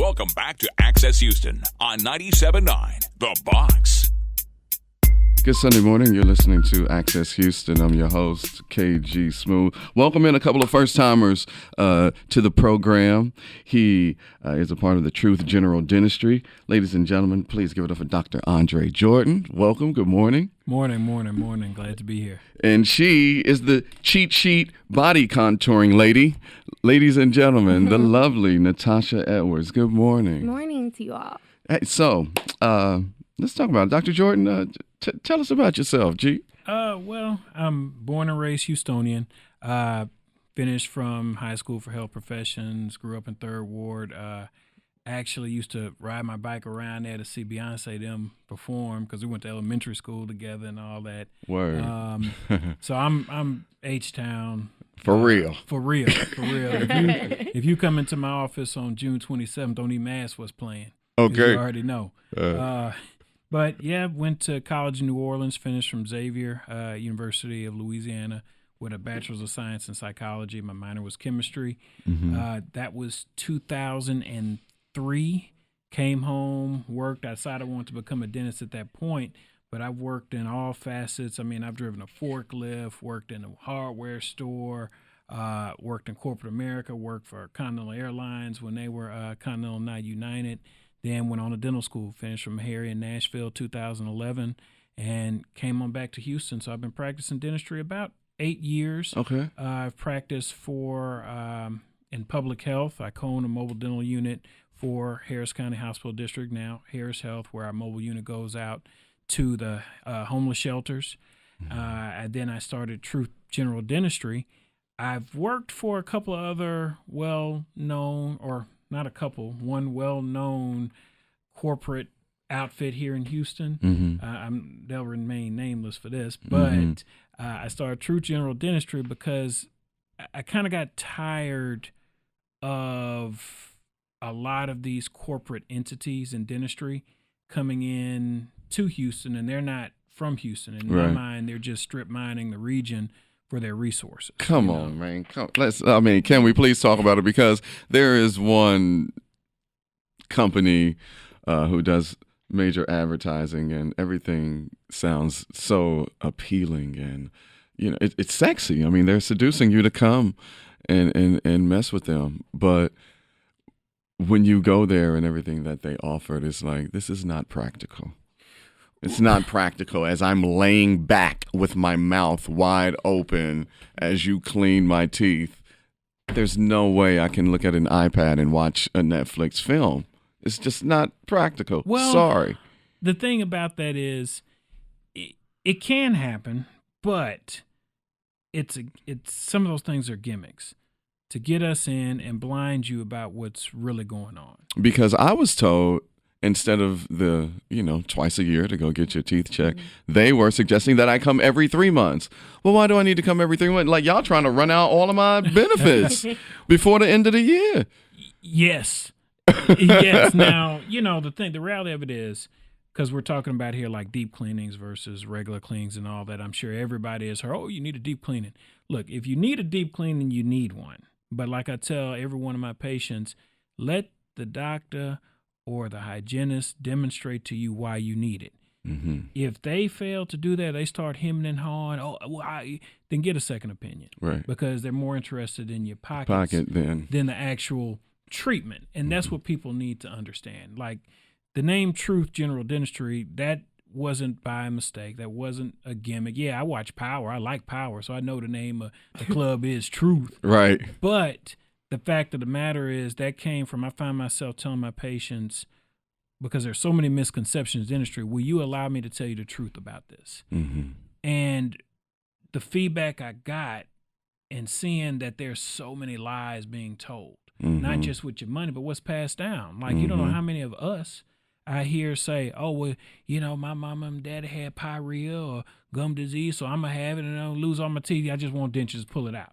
Welcome back to Access Houston on 97.9 The Box. Good Sunday morning. You're listening to Access Houston. I'm your host, KG Smooth. Welcome in a couple of first-timers to the program. He is a part of the Truth General Dentistry. Ladies and gentlemen, please give it up for Dr. Andre Jordan. Welcome. Good morning. Morning. Glad to be here. And she is the cheat sheet body contouring lady. Ladies and gentlemen, the lovely Natasha Edwards. Good morning. Morning to you all. Hey, so, let's talk about it. Dr. Jordan, tell us about yourself, G. Well, I'm born and raised Houstonian. Finished from high school for health professions. Grew up in Third Ward. Actually used to ride my bike around there to see Beyonce them perform because we went to elementary school together and all that. Word. So I'm H-Town. For real. For real. If you come into my office on June 27th, don't even ask what's playing. Okay. You already know. But yeah, went to college in New Orleans, finished from Xavier, University of Louisiana, with a bachelor's of science in psychology. My minor was chemistry. Mm-hmm. That was 2003. Came home, worked. I decided I wanted to become a dentist at that point, but I've worked in all facets. I mean, I've driven a forklift, worked in a hardware store, worked in corporate America, worked for Continental Airlines when they were Continental, not United. Then went on to dental school, finished from Harry in Nashville 2011, and came on back to Houston. So I've been practicing dentistry about 8 years. Okay. I've practiced in public health. I co-own a mobile dental unit for Harris County Hospital District, now Harris Health, where our mobile unit goes out to the homeless shelters. And then I started Truth General Dentistry. I've worked for a couple of other well-known, or not a couple, one well-known corporate outfit here in Houston. Mm-hmm. They'll remain nameless for this, but I started Truth General Dentistry because I kind of got tired of a lot of these corporate entities in dentistry coming in to Houston, and they're not from Houston. In my mind, they're just strip mining the region for their resources. Come on, man. Can we please talk about it? Because there is one company who does major advertising, and everything sounds so appealing, and it's sexy. I mean, they're seducing you to come and mess with them, but when you go there and everything that they offered, it's like, this is not practical. It's not practical as I'm laying back with my mouth wide open as you clean my teeth. There's no way I can look at an iPad and watch a Netflix film. It's just not practical. Well, sorry. The thing about that is it can happen, but it's some of those things are gimmicks to get us in and blind you about what's really going on. Because I was told, instead of the, twice a year to go get your teeth checked, they were suggesting that I come every 3 months. Well, why do I need to come every 3 months? Like, y'all trying to run out all of my benefits before the end of the year. Yes. Yes. Now, the reality of it is, because we're talking about here like deep cleanings versus regular cleanings and all that, I'm sure everybody has heard, oh, you need a deep cleaning. Look, if you need a deep cleaning, you need one. But like I tell every one of my patients, let the doctor or the hygienist demonstrate to you why you need it. Mm-hmm. If they fail to do that, they start hemming and hawing, then get a second opinion. Right. Because they're more interested in your pockets than the actual treatment. And that's what people need to understand. Like the name Truth General Dentistry, that wasn't by mistake. That wasn't a gimmick. Yeah, I watch Power. I like Power, so I know the name of the club is Truth. Right. But the fact of the matter is that came from, I find myself telling my patients, because there's so many misconceptions in dentistry, will you allow me to tell you the truth about this? Mm-hmm. And the feedback I got and seeing that there's so many lies being told, not just with your money, but what's passed down. Like, you don't know how many of us I hear say, oh, well, my mama and daddy had pyorrhea or gum disease, so I'm going to have it and I'll lose all my teeth. I just want dentures to pull it out.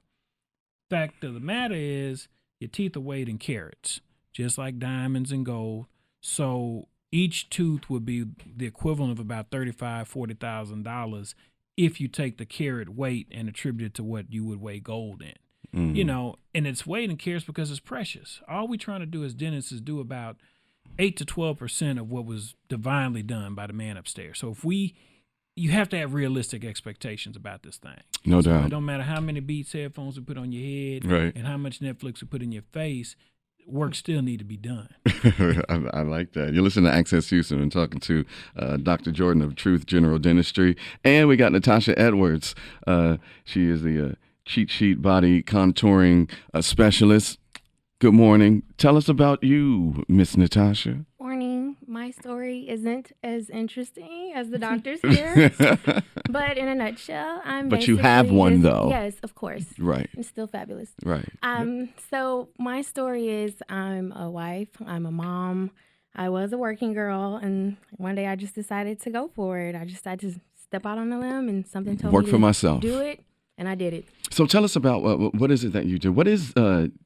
Fact of the matter is, your teeth are weighed in carats, just like diamonds and gold. So each tooth would be the equivalent of about $35,000, $40,000 if you take the carat weight and attribute it to what you would weigh gold in. you know, and it's weight and cares because it's precious. All we trying to do as dentists is do about 8 to 12% of what was divinely done by the man upstairs. So you have to have realistic expectations about this thing. No doubt. It don't matter how many Beats headphones we put on your head Right. and how much Netflix we put in your face, work still need to be done. I like that. You're listening to Access Houston and talking to Dr. Jordan of Truth General Dentistry. And we got Natasha Edwards. She is the cheat sheet body contouring specialist. Good morning. Tell us about you, Miss Natasha. Morning. My story isn't as interesting as the doctor's here, but in a nutshell, But you have one, though. Yes, of course. Right. It's still fabulous. Right. So my story is I'm a wife, I'm a mom, I was a working girl, and one day I just decided to go for it. I just decided to step out on a limb, and something told Work me for to myself. do it, and I did it. So tell us about what is it that you do? What is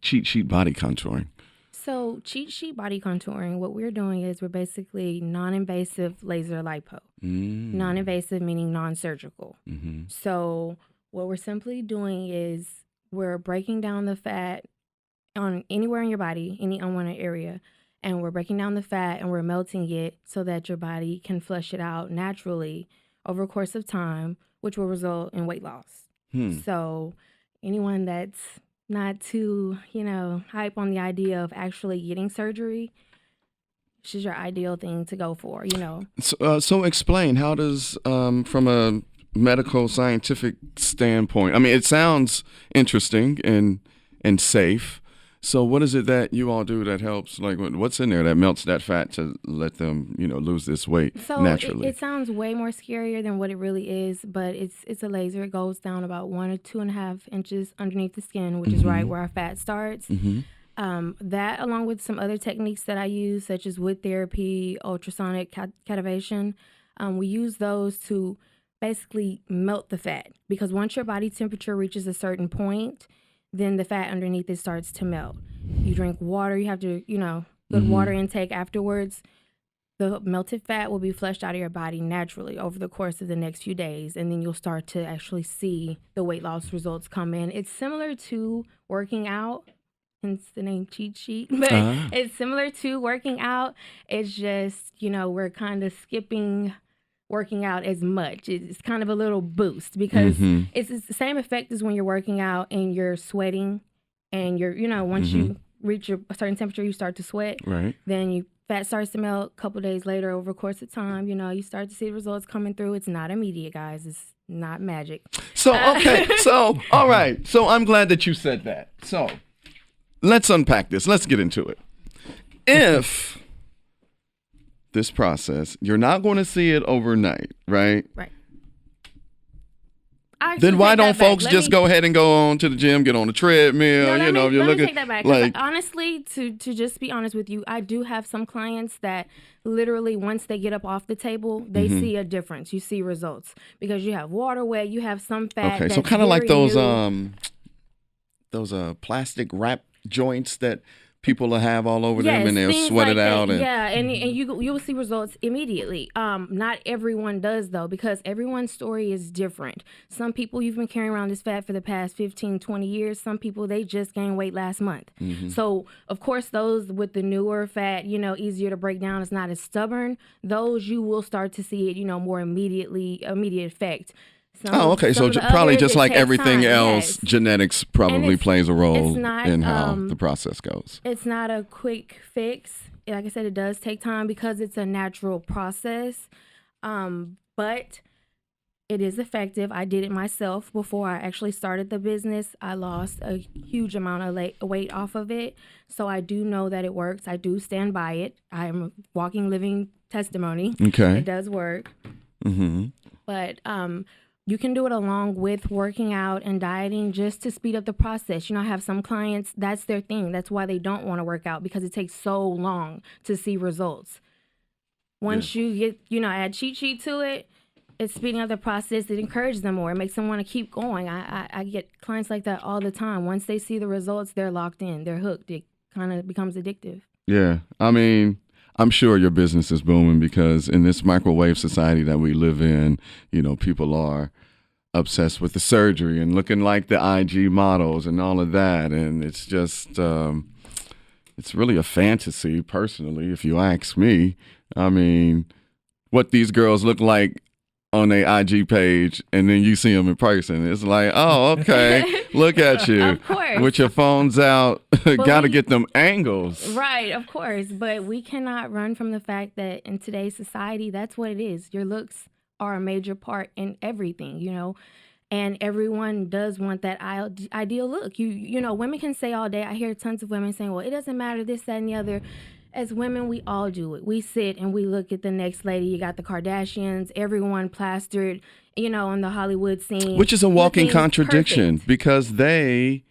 cheat sheet body contouring? So cheat sheet body contouring, what we're doing is we're basically non-invasive laser lipo. Non-invasive meaning non-surgical. So what we're simply doing is we're breaking down the fat on anywhere in your body, any unwanted area, and we're breaking down the fat and we're melting it so that your body can flush it out naturally over a course of time, which will result in weight loss. So anyone that's not too, hype on the idea of actually getting surgery, this is your ideal thing to go for, So explain, how does, from a medical scientific standpoint, I mean, it sounds interesting and safe. So what is it that you all do that helps? Like, what's in there that melts that fat to let them, lose this weight naturally? It sounds way more scarier than what it really is, but it's a laser. It goes down about 1 or 2.5 inches underneath the skin, which is right where our fat starts. That, along with some other techniques that I use, such as wood therapy, ultrasonic cativation, we use those to basically melt the fat, because once your body temperature reaches a certain point, then the fat underneath it starts to melt. You drink water, you have to, good water intake afterwards. The melted fat will be flushed out of your body naturally over the course of the next few days, and then you'll start to actually see the weight loss results come in. It's similar to working out, hence the name cheat sheet, but it's similar to working out. It's just, we're kind of skipping working out as much. It's kind of a little boost, because it's the same effect as when you're working out and you're sweating, and you're, once you reach a certain temperature, you start to sweat. Right. Then your fat starts to melt. A couple days later, over a course of time, you start to see the results coming through. It's not immediate, guys. It's not magic. So, okay. So, all right. So I'm glad that you said that. So let's unpack this. Let's get into it. If this process, you're not going to see it overnight, right? Right. Then why don't folks just go ahead and go on to the gym, get on the treadmill? Let me take that back. Like, honestly, to just be honest with you, I do have some clients that literally, once they get up off the table, they see a difference. You see results because you have water weight, you have some fat. Okay, so kind of like those plastic wrap joints that people will have all over them, and they'll sweat it out. And you will see results immediately. Not everyone does, though, because everyone's story is different. Some people, you've been carrying around this fat for the past 15, 20 years. Some people, they just gained weight last month. So, of course, those with the newer fat, easier to break down, it's not as stubborn. Those you will start to see it, more immediate effect. Okay. So probably just like everything else, genetics probably plays a role in how the process goes. It's not a quick fix. Like I said, it does take time because it's a natural process. But it is effective. I did it myself before I actually started the business. I lost a huge amount of weight off of it. So I do know that it works. I do stand by it. I am a walking, living testimony. Okay. It does work. But you can do it along with working out and dieting just to speed up the process. I have some clients, that's their thing. That's why they don't want to work out, because it takes so long to see results. Once you get, add cheat sheet to it, it's speeding up the process. It encourages them more. It makes them want to keep going. I get clients like that all the time. Once they see the results, they're locked in. They're hooked. It kind of becomes addictive. Yeah. I mean, I'm sure your business is booming because in this microwave society that we live in, people are obsessed with the surgery and looking like the IG models and all of that. And it's just, it's really a fantasy, personally, if you ask me. I mean, what these girls look like on their IG page, and then you see them in person. It's like, oh, okay, look at you. Of course. With your phones out, got to get them angles. Right, of course. But we cannot run from the fact that in today's society, that's what it is. Your looks are a major part in everything, you know. And everyone does want that ideal look. You know, women can say all day. I hear tons of women saying, well, it doesn't matter, this, that, and the other. As women, we all do it. We sit and we look at the next lady. You got the Kardashians, everyone plastered, you know, on the Hollywood scene. Which is a walking contradiction, perfect. because they,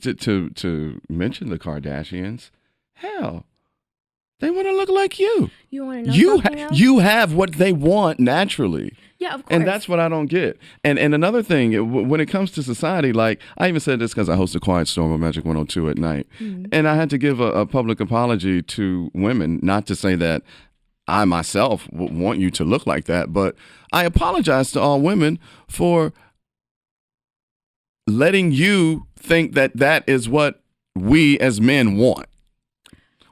to mention the Kardashians, hell, they want to look like you. You want to know something else? You have what they want naturally. Yeah, of course. And that's what I don't get. And another thing, when it comes to society, like, I even said this because I host a Quiet Storm on Magic 102 at night. Mm-hmm. And I had to give a public apology to women, not to say that I myself want you to look like that, but I apologize to all women for letting you think that that is what we as men want.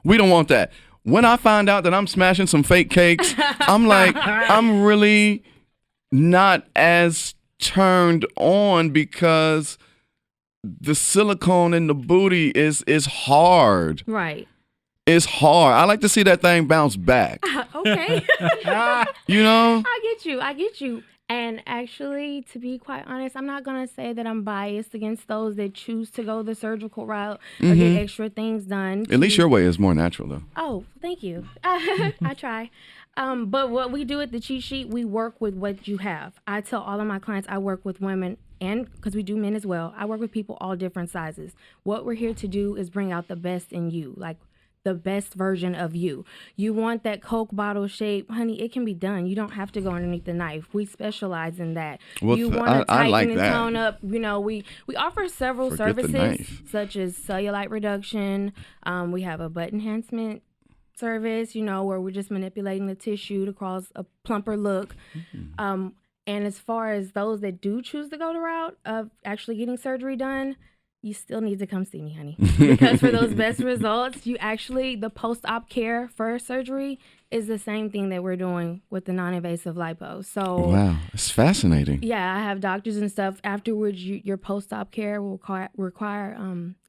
We don't want that. When I find out that I'm smashing some fake cakes, I'm like, I'm really not as turned on, because the silicone in the booty is hard. Right. It's hard. I like to see that thing bounce back. Okay. You know? I get you. And actually, to be quite honest, I'm not going to say that I'm biased against those that choose to go the surgical route or get extra things done. At least your way is more natural, though. Oh, thank you. I try. But what we do at the cheat sheet, we work with what you have. I tell all of my clients I work with women, and because we do men as well, I work with people all different sizes. What we're here to do is bring out the best in you, like the best version of you. You want that Coke bottle shape, honey, it can be done. You don't have to go underneath the knife. We specialize in that. Well, you want to tighten like and that. Tone up. You know, we offer several services, such as cellulite reduction. We have a butt enhancement service, you know, where we're just manipulating the tissue to cause a plumper look. And as far as those that do choose to go the route of actually getting surgery done, you still need to come see me, honey. Because for those best results, the post-op care for surgery is the same thing that we're doing with the non-invasive lipo. So wow, it's fascinating. Yeah, I have doctors and stuff. Afterwards, your post-op care will require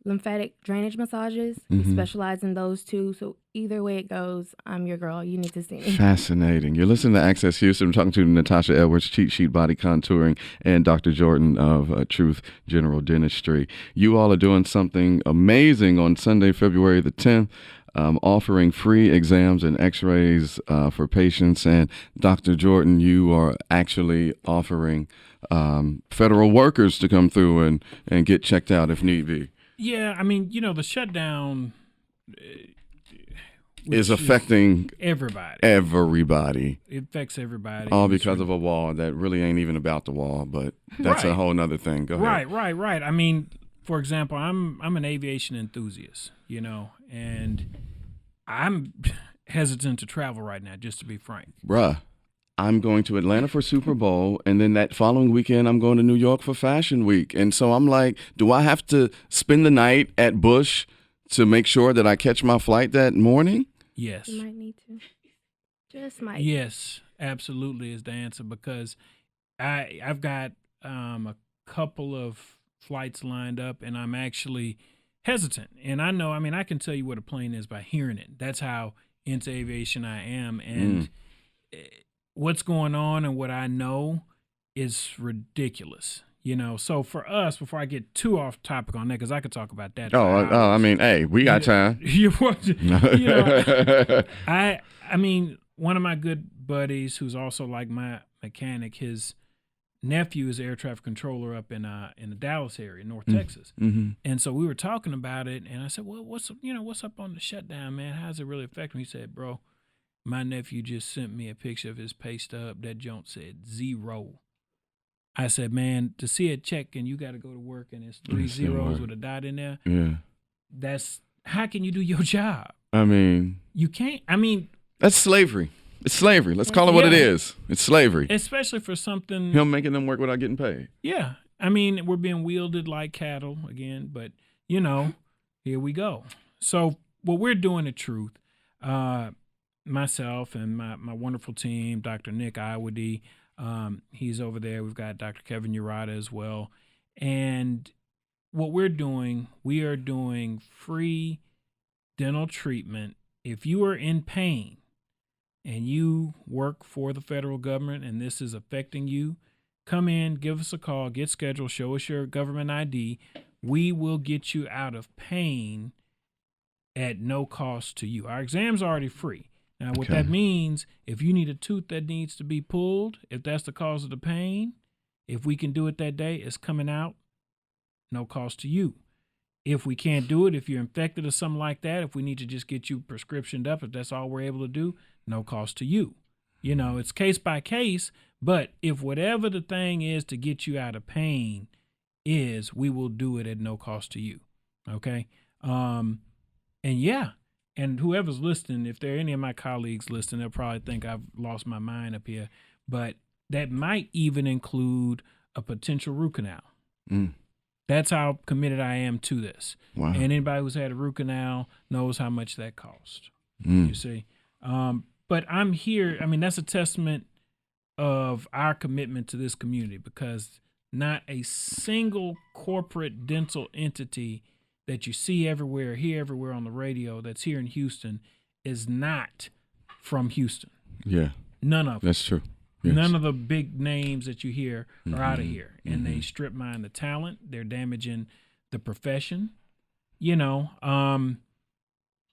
lymphatic drainage massages. We specialize in those too. So either way it goes, I'm your girl. You need to see me. Fascinating. You're listening to Access Houston. I'm talking to Natasha Edwards, Cheat Sheet Body Contouring, and Dr. Jordan of Truth General Dentistry. You all are doing something amazing on Sunday, February the 10th. Offering free exams and x-rays for patients. And Dr. Jordan, you are actually offering federal workers to come through and get checked out if need be. Yeah, I mean, you know, the shutdown is affecting everybody. Everybody. It affects everybody. All because of a wall that really ain't even about the wall, but that's a whole nother thing. Go ahead. Right. I mean, for example, I'm an aviation enthusiast, you know, and I'm hesitant to travel right now, just to be frank. Bruh, I'm going to Atlanta for Super Bowl, and then that following weekend, I'm going to New York for Fashion Week. And so I'm like, do I have to spend the night at Bush to make sure that I catch my flight that morning? Yes. You might need to. Just might. Yes, absolutely is the answer, because I've got a couple of flights lined up, and I'm actually hesitant. And I know, I mean, I can tell you what a plane is by hearing it. That's how into aviation I am. And what's going on and what I know is ridiculous, you know. So for us, before I get too off topic on that, because I could talk about that. I mean, hey, we got time. I mean, one of my good buddies, who's also like my mechanic, his nephew is air traffic controller up in the Dallas area, North Texas. And so we were talking about it, and I said, well, what's up on the shutdown, man? How's it really affect me? He said, bro, my nephew just sent me a picture of his pay stub. That joint said 0. I said, man, to see a check and you got to go to work and it's 3 zeros with a dot in there. Yeah. How can you do your job? I mean, you can't. I mean, that's slavery. It's slavery. Let's call it what it is. It's slavery. Especially for something. Him making them work without getting paid. Yeah. I mean, we're being wielded like cattle again, but, you know, here we go. So what we're doing at Truth, myself and my wonderful team, Dr. Nick Iwady, he's over there. We've got Dr. Kevin Urata as well. And what we're doing, we are doing free dental treatment. If you are in pain and you work for the federal government and this is affecting you, come in, give us a call, get scheduled, show us your government ID. We will get you out of pain at no cost to you. Our exam's already free. Now, what that means, if you need a tooth that needs to be pulled, if that's the cause of the pain, if we can do it that day, it's coming out, no cost to you. If we can't do it, if you're infected or something like that, if we need to just get you prescriptioned up, if that's all we're able to do, no cost to you. You know, it's case by case, but if whatever the thing is to get you out of pain is, we will do it at no cost to you. Okay? And yeah, and whoever's listening, if there are any of my colleagues listening, they'll probably think I've lost my mind up here, but that might even include a potential root canal. That's how committed I am to this. Wow. And anybody who's had a root canal knows how much that costs. You see? But I'm here. I mean, that's a testament of our commitment to this community, because not a single corporate dental entity that you see everywhere, hear everywhere on the radio that's here in Houston is not from Houston. Yeah. None of them. That's true. Yes. None of the big names that you hear are out of here. And they strip mine the talent. They're damaging the profession, you know.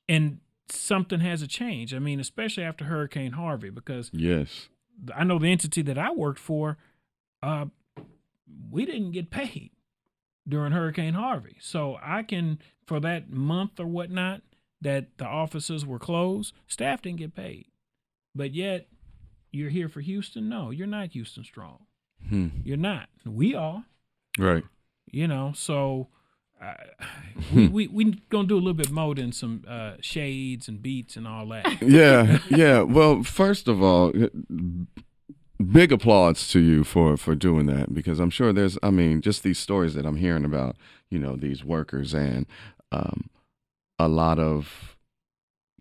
And something has to change. I mean, especially after Hurricane Harvey, because I know the entity that I worked for, we didn't get paid during Hurricane Harvey. So I can, for that month or whatnot that the offices were closed, staff didn't get paid. But yet, you're here for Houston? No, you're not Houston strong. You're not. We are. Right. You know, so we gonna do a little bit more than some shades and beats and all that. Yeah. Well, first of all, big applause to you for doing that, because I'm sure there's, I mean, just these stories that I'm hearing about, you know, these workers, and a lot of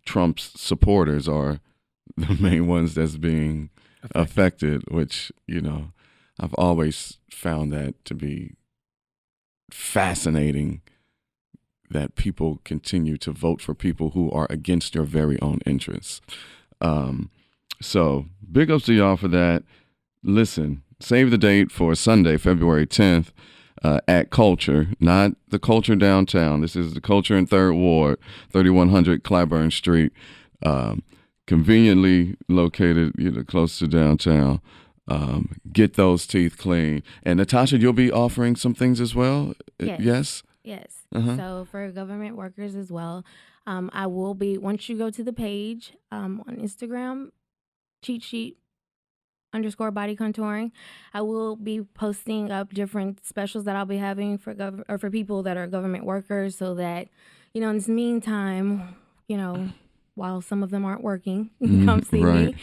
Trump's supporters are the main ones that's being affected, which, you know, I've always found that to be fascinating, that people continue to vote for people who are against your very own interests. So big ups to y'all for that. Listen, save the date for Sunday, February 10th at Culture, not the Culture downtown. This is the Culture in 3rd Ward, 3100 Claiborne Street. Conveniently located, you know, close to downtown. Get those teeth clean. And Natasha, you'll be offering some things as well? Yes? Yes. So for government workers as well, I will be, once you go to the page on Instagram, cheat sheet _body contouring, I will be posting up different specials that I'll be having for people that are government workers, so that, you know, in this meantime, you know, while some of them aren't working, come see me,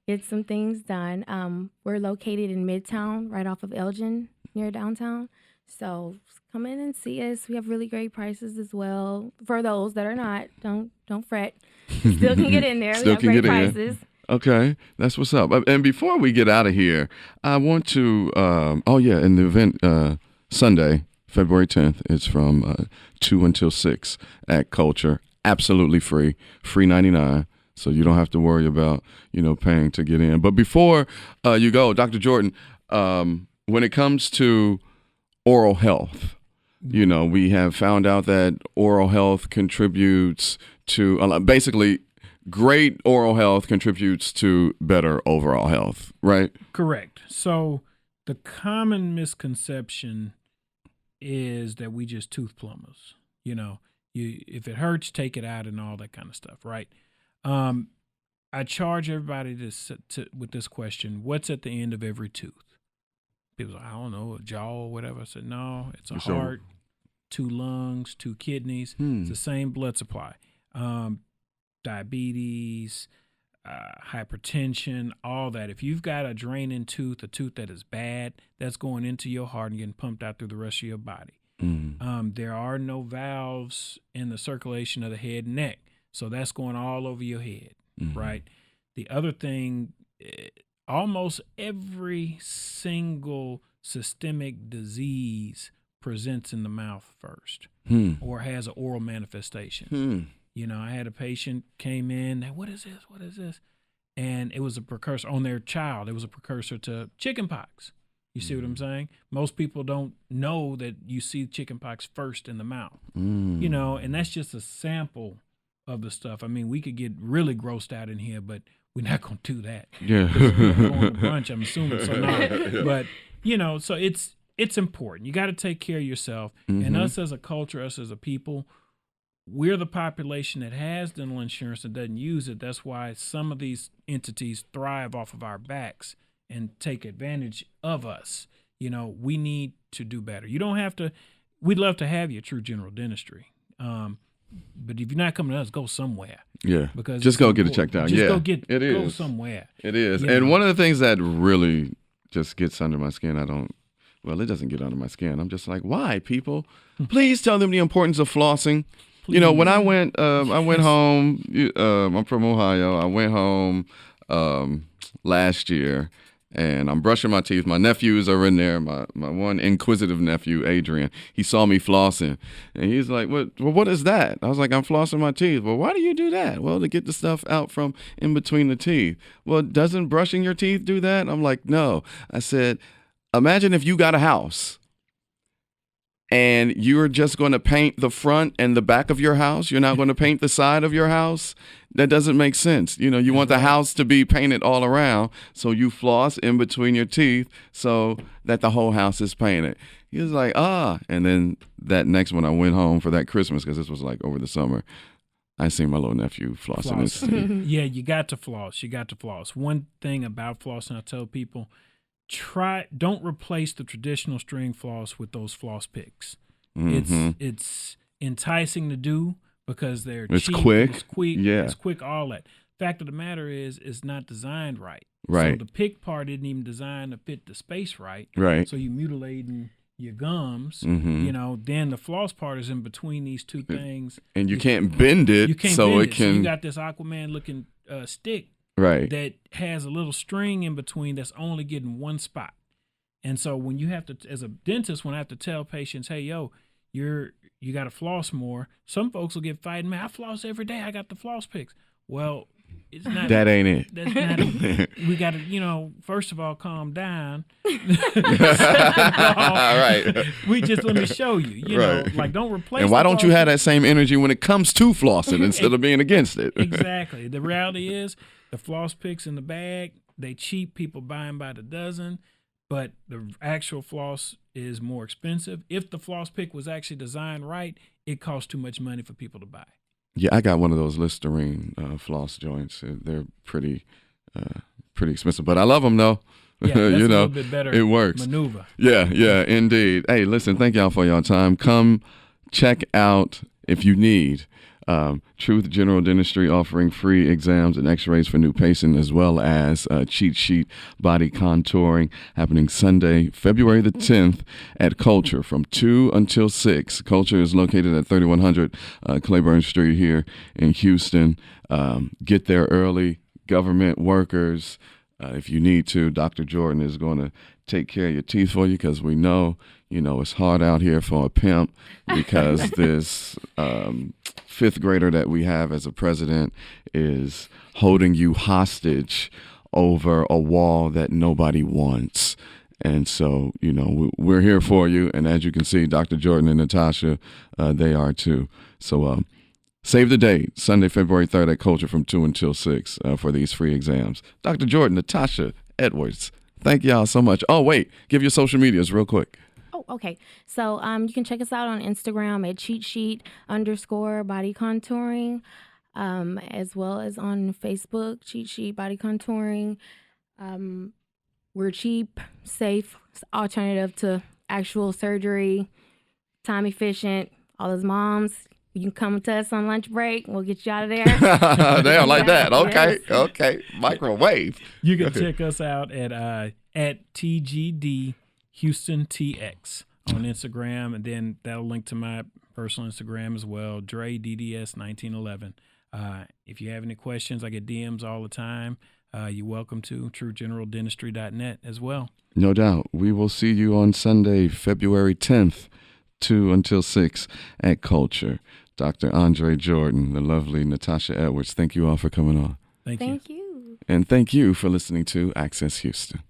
get some things done. We're located in Midtown, right off of Elgin, near downtown. So come in and see us. We have really great prices as well. For those that are not, don't fret. Still can get in there. Still we have great prices. Okay, that's what's up. And before we get out of here, I want to, in the event Sunday, February 10th, it's from 2 until 6 at Culture. Absolutely free, free 99. So you don't have to worry about, you know, paying to get in. But before you go, Dr. Jordan, when it comes to oral health, you know, we have found out that oral health contributes to, basically, great oral health contributes to better overall health, right? Correct. So the common misconception is that we just tooth plumbers, you know. If it hurts, take it out and all that kind of stuff, right? I charge everybody with this question: what's at the end of every tooth? People say, I don't know, a jaw or whatever. I said, no, it's a heart, 2 lungs, 2 kidneys. It's the same blood supply. Diabetes, hypertension, all that. If you've got a draining tooth, a tooth that is bad, that's going into your heart and getting pumped out through the rest of your body. There are no valves in the circulation of the head and neck, so that's going all over your head, right? The other thing, almost every single systemic disease presents in the mouth first or has an oral manifestation. I had a patient came in, what is this? What is this? And it was a precursor on their child. It was a precursor to chickenpox. You see what I'm saying? Most people don't know that you see chickenpox first in the mouth, and that's just a sample of the stuff. I mean, we could get really grossed out in here, but we're not going to do that. Yeah. We're going to brunch, I'm assuming. So no. But, so it's important. You got to take care of yourself. And us as a culture, us as a people, we're the population that has dental insurance and doesn't use it. That's why some of these entities thrive off of our backs and take advantage of us. We need to do better. You don't have to. We'd love to have you at True General Dentistry. But if you're not coming to us, go somewhere. Yeah. Because just go get it checked out. Just It is. Go somewhere. It is. And one of the things that really just gets under my skin, it doesn't get under my skin. I'm just like, why, people? Please tell them the importance of flossing. Please. When I went home, I'm from Ohio. I went home last year, and I'm brushing my teeth. My nephews are in there. My one inquisitive nephew, Adrian, he saw me flossing, and he's like, what is that? I was like, I'm flossing my teeth. Well, why do you do that? Well, to get the stuff out from in between the teeth. Well, doesn't brushing your teeth do that? I'm like, no. I said, imagine if you got a house and you're just going to paint the front and the back of your house. You're not going to paint the side of your house. That doesn't make sense. You want the house to be painted all around, so you floss in between your teeth so that the whole house is painted. He was like, and then that next one I went home for that Christmas, because this was like over the summer, I seen my little nephew flossing his teeth. Yeah, you got to floss. One thing about flossing, I tell people, don't replace the traditional string floss with those floss picks. It's enticing to do because they're cheap, quick. It's quick, all that. Fact of the matter is, it's not designed right. So the pick part isn't even designed to fit the space right. Right. So you're mutilating your gums. Then the floss part is in between these two things. And you can't bend it, so you got this Aquaman looking stick. Right. That has a little string in between that's only getting one spot. And so when you have to, as a dentist, when I have to tell patients, hey, you got to floss more, some folks will get fighting, man, I floss every day. I got the floss picks. Well, it's not. That ain't it. That's not it. We got to, first of all, calm down. Right. Let me show you, don't replace. And why don't you have that same energy when it comes to flossing instead of being against it? Exactly. The reality is, the floss picks in the bag, they cheap. People buy them by the dozen, but the actual floss is more expensive. If the floss pick was actually designed right, it costs too much money for people to buy. Yeah, I got one of those Listerine floss joints. They're pretty expensive, but I love them though. Yeah, that's a little bit better. It works. Maneuver. Yeah, indeed. Hey, listen, thank y'all for your time. Come check out, if you need, Truth General Dentistry, offering free exams and x-rays for new patients, as well as cheat sheet body contouring, happening Sunday, February the 10th at Culture from 2 until 6. Culture is located at 3100 Claiborne Street here in Houston. Get there early. Government workers, if you need to, Dr. Jordan is going to take care of your teeth for you, because we know, it's hard out here for a pimp, because this fifth grader that we have as a president is holding you hostage over a wall that nobody wants. And so, we're here for you. And as you can see, Dr. Jordan and Natasha, they are too. So save the date, Sunday, February 3rd at Culture from 2 until 6 for these free exams. Dr. Jordan, Natasha, Edwards, thank y'all so much. Oh, wait, give your social medias real quick. Oh, okay. So you can check us out on Instagram at cheatsheet_body contouring, as well as on Facebook, Cheat Sheet Body Contouring. We're cheap, safe, alternative to actual surgery, time efficient. All those moms, You can come to us on lunch break. We'll get you out of there. Damn, like that. Okay, Yes. okay. Microwave. You can check us out at TGD Houston TX on Instagram, and then that'll link to my personal Instagram as well, Dre DDS 1911. If you have any questions, I get DMs all the time. You're welcome to TrueGeneralDentistry.net as well. No doubt. We will see you on Sunday, February 10th, 2 until 6 at Culture. Dr. Andre Jordan, the lovely Natasha Edwards. Thank you all for coming on. Thank you. Thank you. And thank you for listening to Access Houston.